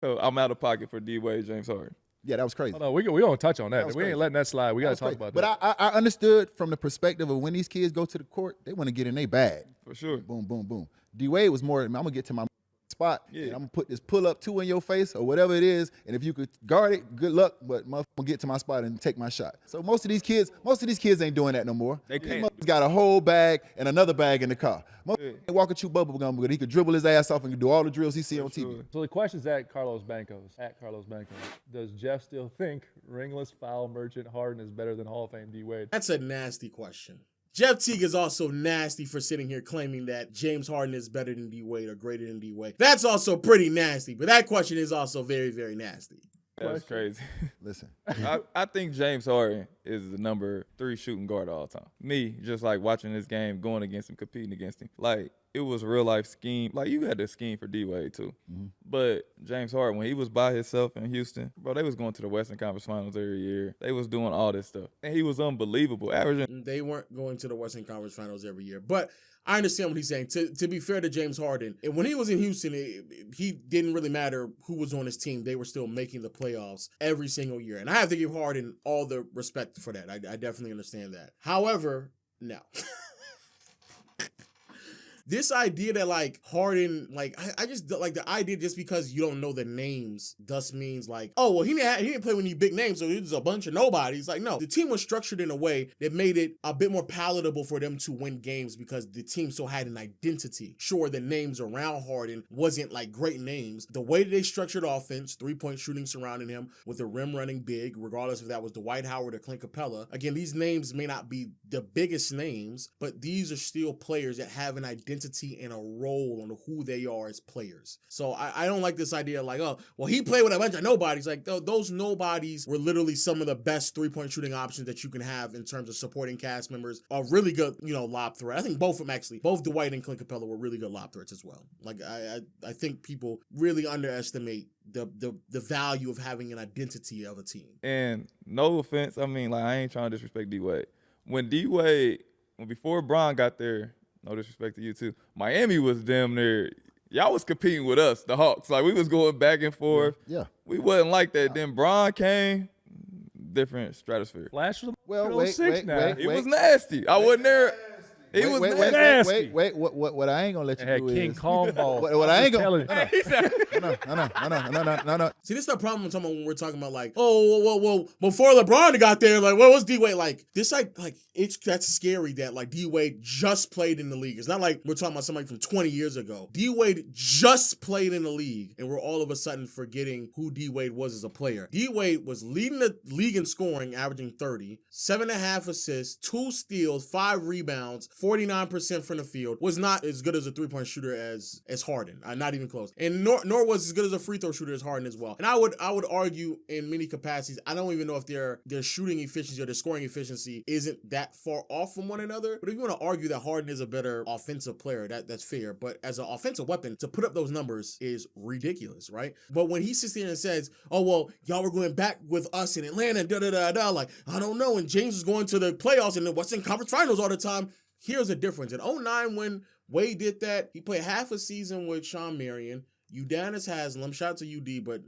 So I'm out of pocket for D-Wade, James Harden. Yeah, that was crazy. Oh, no, we don't touch on that. We crazy. ain't letting that slide. We got to talk about that. But I understood from the perspective of when these kids go to the court, they want to get in their bag. For sure. Boom, boom, boom. D-Wade was more, I'm going to get to my spot, Yeah. and I'm going to put this pull-up 2 in your face or whatever it is, and if you could guard it, good luck, but I'm going to get to my spot and take my shot. So most of these kids ain't doing that no more. They can't. He's got a whole bag and another bag in the car. Most ain't walking chew bubble gum, but he could dribble his ass off and do all the drills he see on TV. Sure. So the question's at Carlos Bancos. Does Jeff still think ringless foul merchant Harden is better than Hall of Fame D-Wade? That's a nasty question. Jeff Teague is also nasty for sitting here claiming that James Harden is better than D-Wade or greater than D-Wade. That's also pretty nasty, but that question is also very, very nasty. That's crazy. Listen. I think James Harden is the number 3 shooting guard of all time. Me, just like watching this game, going against him, competing against him. Like, it was real life scheme. Like, you had to scheme for D-Wade too. Mm-hmm. But James Harden, when he was by himself in Houston, bro, they was going to the Western Conference Finals every year. They was doing all this stuff. And he was unbelievable, averaging. They weren't going to the Western Conference Finals every year. But I understand what he's saying. To be fair to James Harden, and when he was in Houston, he didn't really matter who was on his team. They were still making the playoffs every single year. And I have to give Harden all the respect for that. I definitely understand that. However, no. This idea that, like, Harden, like, I just, like, the idea just because you don't know the names thus means, like, oh, well, he didn't play with any big names, so it was a bunch of nobodies. Like, no, the team was structured in a way that made it a bit more palatable for them to win games because the team still had an identity. Sure, the names around Harden wasn't, like, great names. The way that they structured offense, three-point shooting surrounding him with a rim running big, regardless if that was Dwight Howard or Clint Capella. Again, these names may not be the biggest names, but these are still players that have an identity and a role on who they are as players. So I don't like this idea like, oh, well, he played with a bunch of nobodies. Like, those nobodies were literally some of the best three-point shooting options that you can have in terms of supporting cast members. A really good, lob threat. I think both of them, actually, both Dwight and Clint Capella were really good lob threats as well. Like, I think people really underestimate the value of having an identity of a team. And no offense, I mean, like, I ain't trying to disrespect D-Wade. When before Bron got there, no disrespect to you too, Miami was damn near, y'all was competing with us, the Hawks. Like, we was going back and forth. Yeah. We wasn't like that. Then Bron came, different stratosphere. Flash was Well, wait. He was nasty. I wasn't there. He was nasty. Wait. What I ain't gonna let you do King is Kong ball. What I ain't gonna. No. See, this is the problem I'm talking about when we're talking about, like, well, before LeBron got there, like, what was D-Wade? Like, this, that's scary that, like, D-Wade just played in the league. It's not like we're talking about somebody from 20 years ago. D-Wade just played in the league, and we're all of a sudden forgetting who D-Wade was as a player. D-Wade was leading the league in scoring, averaging 30, 7.5 assists, 2 steals, 5 rebounds, 49% from the field. Was not as good as a three-point shooter as Harden. Not even close. And nor was as good as a free throw shooter as Harden as well. And I would argue in many capacities, I don't even know if their shooting efficiency or their scoring efficiency isn't that far off from one another. But if you want to argue that Harden is a better offensive player, that's fair. But as an offensive weapon, to put up those numbers is ridiculous, right? But when he sits there and says, oh, well, y'all were going back with us in Atlanta, like, I don't know. And James was going to the playoffs and the Western Conference Finals all the time. Here's a difference. In 2009, when Wade did that, he played half a season with Sean Marion, Udonis Haslem, shout out to UD, but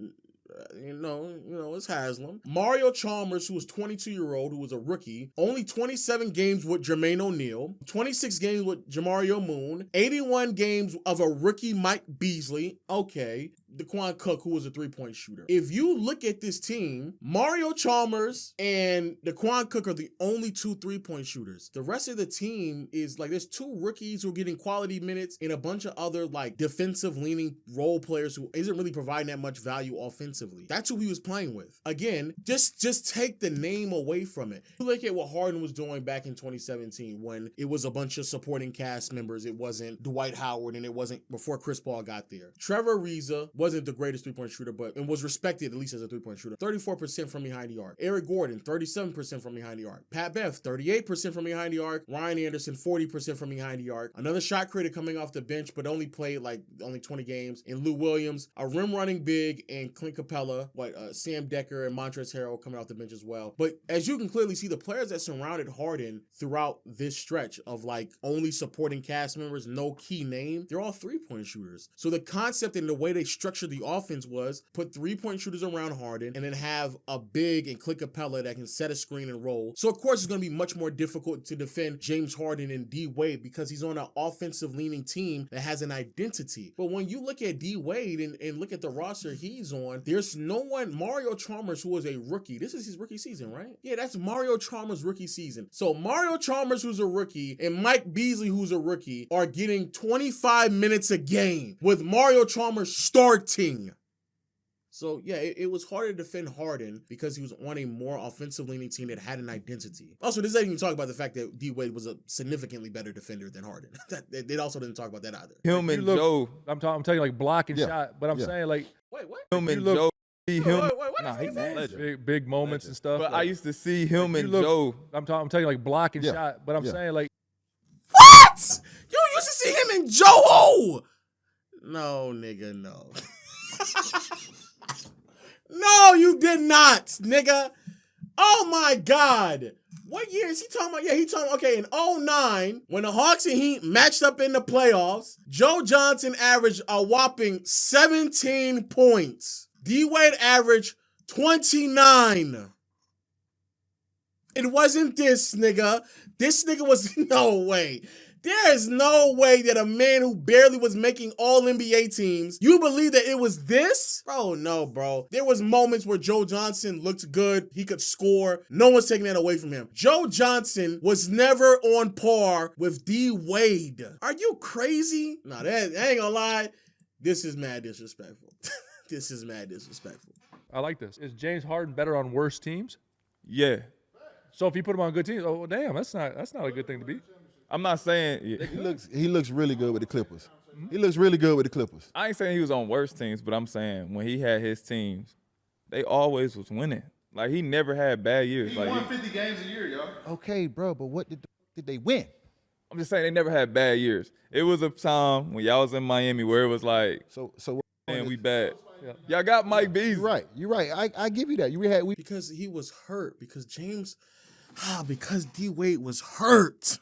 it's Haslam. Mario Chalmers, who was 22-year-old, who was a rookie, only 27 games with Jermaine O'Neal, 26 games with Jamario Moon, 81 games of a rookie Mike Beasley. Okay. DeQuan Cook, who was a three-point shooter. If you look at this team, Mario Chalmers and DeQuan Cook are the only 2 three-point shooters. The rest of the team is like, there's 2 rookies who are getting quality minutes and a bunch of other, like, defensive-leaning role players who isn't really providing that much value offensively. That's who he was playing with. Again, just take the name away from it. You look at what Harden was doing back in 2017 when it was a bunch of supporting cast members. It wasn't Dwight Howard, and it wasn't before Chris Paul got there. Trevor Ariza wasn't the greatest three-point shooter, but and was respected at least as a three-point shooter. 34% from behind the arc. Eric Gordon, 37% from behind the arc. Pat Bev, 38% from behind the arc. Ryan Anderson, 40% from behind the arc. Another shot creator coming off the bench, but only played only 20 games. And Lou Williams, a rim running big, and Clint Capella, Sam Decker and Montrezl Harrell coming off the bench as well. But as you can clearly see, the players that surrounded Harden throughout this stretch of only supporting cast members, no key name, they're all three-point shooters. So the concept and the way they structure structure the offense was put 3-point shooters around Harden and then have a big and Clint Capella that can set a screen and roll. So of course it's going to be much more difficult to defend James Harden and D-Wade because he's on an offensive leaning team that has an identity. But when you look at D-Wade and look at the roster he's on, there's no one. Mario Chalmers, who was a rookie. This is his rookie season, right? Yeah, that's Mario Chalmers' rookie season. So Mario Chalmers, who's a rookie, and Mike Beasley, who's a rookie, are getting 25 minutes a game with Mario Chalmers starting. So, yeah, it was harder to defend Harden because he was on a more offensive-leaning team that had an identity. Also, this doesn't even talk about the fact that D-Wade was a significantly better defender than Harden. They also didn't talk about that either. Him and Joe. I'm telling you, like, block and shot, but I'm saying, like... Wait, what? Him and Joe. Wait, Nah, he's big moments and stuff. But like, I used to see him and Joe. I'm telling you, like, block and shot, but I'm saying, like... What? You used to see him and Joe? No, nigga, no. No, you did not, nigga. Oh, my God. What year is he talking about? Yeah, he talking about, okay, in 2009, when the Hawks and Heat matched up in the playoffs, Joe Johnson averaged a whopping 17 points. D-Wade averaged 29. It wasn't this nigga. This nigga was, no way. There is no way that a man who barely was making all NBA teams, you believe that it was this? Bro, no, bro. There was moments where Joe Johnson looked good. He could score. No one's taking that away from him. Joe Johnson was never on par with D-Wade. Are you crazy? Nah, that I ain't gonna lie. This is mad disrespectful. This is mad disrespectful. I like this. Is James Harden better on worse teams? Yeah. So if you put him on good teams, oh, damn, that's not a good thing to be. I'm not saying He looks really good with the Clippers. He looks really good with the Clippers. I ain't saying he was on worse teams, but I'm saying when he had his teams, they always was winning. Like he never had bad years. He like won 50 games a year, y'all. Okay, bro, but what did they win? I'm just saying they never had bad years. It was a time when y'all was in Miami where it was like, so man, we bad. Yeah. Y'all got Mike Beasley. You're right. I give you that. Because he was hurt. Because because D-Wade was hurt.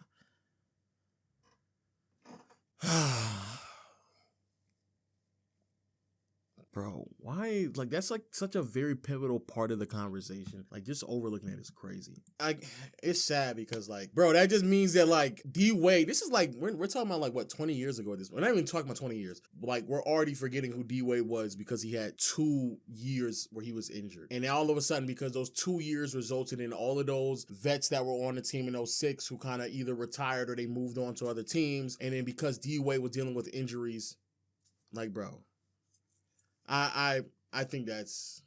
Bro, why? Like, that's like such a very pivotal part of the conversation. Like, just overlooking it is crazy. It's sad because, like, bro, that just means that, like, D-Wade, this is like, we're talking about, like, what, 20 years ago at this point. We're not even talking about 20 years. Like, we're already forgetting who D-Wade was because he had 2 years where he was injured. And now all of a sudden, because those 2 years resulted in all of those vets that were on the team in 2006 who kind of either retired or they moved on to other teams. And then because D-Wade was dealing with injuries, like, bro. I think that's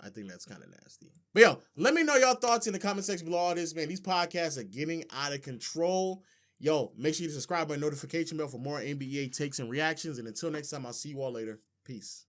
kind of nasty. But yo, let me know y'all thoughts in the comment section below all this, man. These podcasts are getting out of control. Yo, make sure you subscribe and notification bell for more NBA takes and reactions. And until next time, I'll see you all later. Peace.